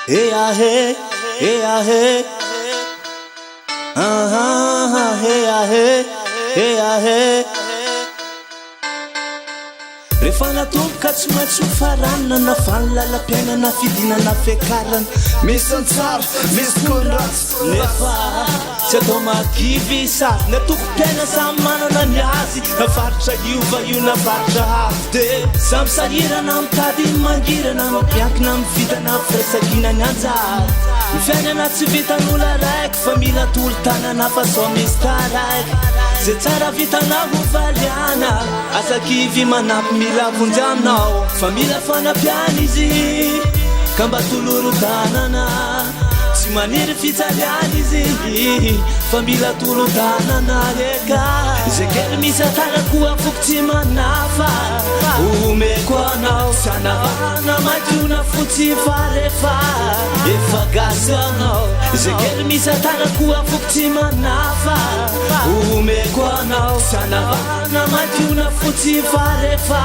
Hey ahe, hey ahe, hey ahe, hey ahe. Rehefa natomboka tsy maintsy ho faranana na fahalalam-piainana na fidinana fiakarana. Misy ny tsara, misy koa ny ratsy, nefa tsy atao magivy sady ny atoko-piaina samy manana ny azy. Nafaritra iova io nafaritra hafa de samy sahirana mitady mangirana, mampiankina mivitana firaisankina ny anjara. Ny fiainana tsy vitan'olo araiky fa mila tolo-tanana fa sao misy taraiky. Zay tsara vitanao ho valiana, asa-kivy manampy mila vonjanao. Fa mila fanapiana izy ka mba toloro-tanana, tsy maniry fijaliana izy fa mila tolo-tanana eka. Zay kely misy atarako afoko tsy manafa omeko anao, sy anavana madiona fotsy fa rehefa efa gasy anao. Zay kely misy atarako afoko tsy manafa omeko anao, sy anavana madiona fotsy fa rehefa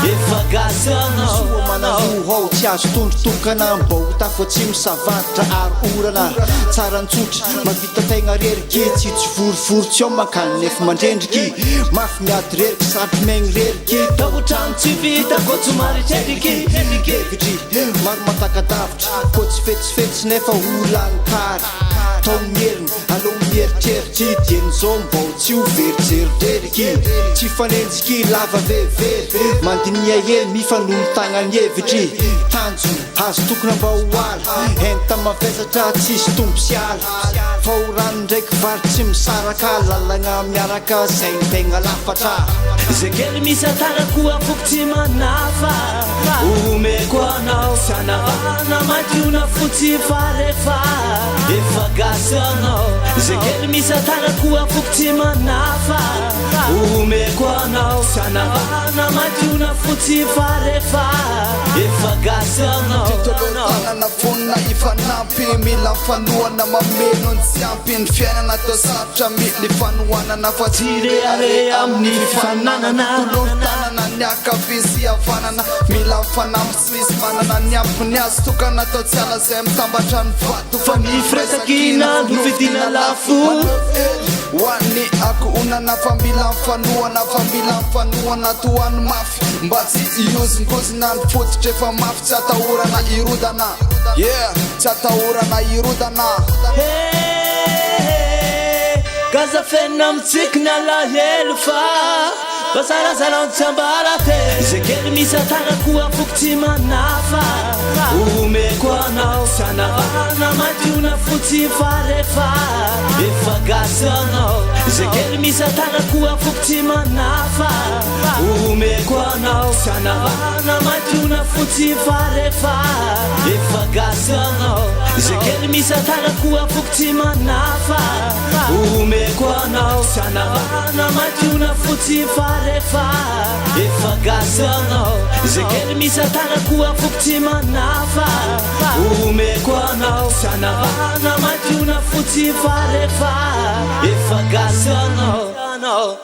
efa gasy anao. soa manavohao tsy azo tondrotokana mba ho tafatsy misavaritra ary orana. Tsara nitsotra mavita tegna reriky, tsy vorivory ao mankany nefa mandrendriky. Mafy miady reriky sady maigny reriky, taotrano tsy vita ko tsy maritreriky. hevitry maro matakadavitra ko tsy fetsifetsy nefa olankary. Tao mieriny alo mieritreritry dieny zao mba ho tsy ho verijeritreriky. Tsy fanenjiky lava vevery mandinia hely mifanolon-tagnany hevitry. Tanjo azo tokona mba ho ala enta mavesatra tsisy tombo sy ala. Fa ho rano ndraiky vary tsy misaraka, lalagna miaraka zay ny tegna lafatra. Zay kely misy atarako afoko tsy manafa omeko anao, sy anavana madiona fotsy fa rehefa efa gasy anao. Zay kely misy atarako afoko tsy manafa omeko anao, sy anavana madiona fotsy fa rehefa efa gasy anao. Titolotanana vonina ifanampy, mila fanoana mameno ny tsy ampy. Ny fiainana atao sarotra mila fanoanana fa tsy reare amin'ny fifananana. Tolotanana ny akavy havanana, mila fanampy tsy misy manana ny ampiny azy. Tokana atao tsy ala zay mitambatra ny vato fa ny firaisakina no fidina lafo hoan'ny akohonana. Fa mila fanoana, fa mila fanoana toany mafy mba tsy iozingozina ny fototra efa mafy. Tsy atahorana irodana, tsy atahorana irodana. Gaza fenina mitsikina alahelo fa zarazara tsy ambara te. Zay kely misy atarako afoko tsy manafa omeko anao, sy anavana madiona fotsy fa rehefa efa gasy anao. Zay kely misy atarako afoko tsy manafa omeko anao, sy anavana madiona fotsy fa rehefa efa gasy anao. Zay kely misy atarako afoko tsy manafa omeko anao, sy anavana madiona fotsy fa rehefa efa gasy anao. Zay kely misy atarako afoko tsy manafa omeko anao, sy anavana madiona fotsy fa rehefa efa gasy anao.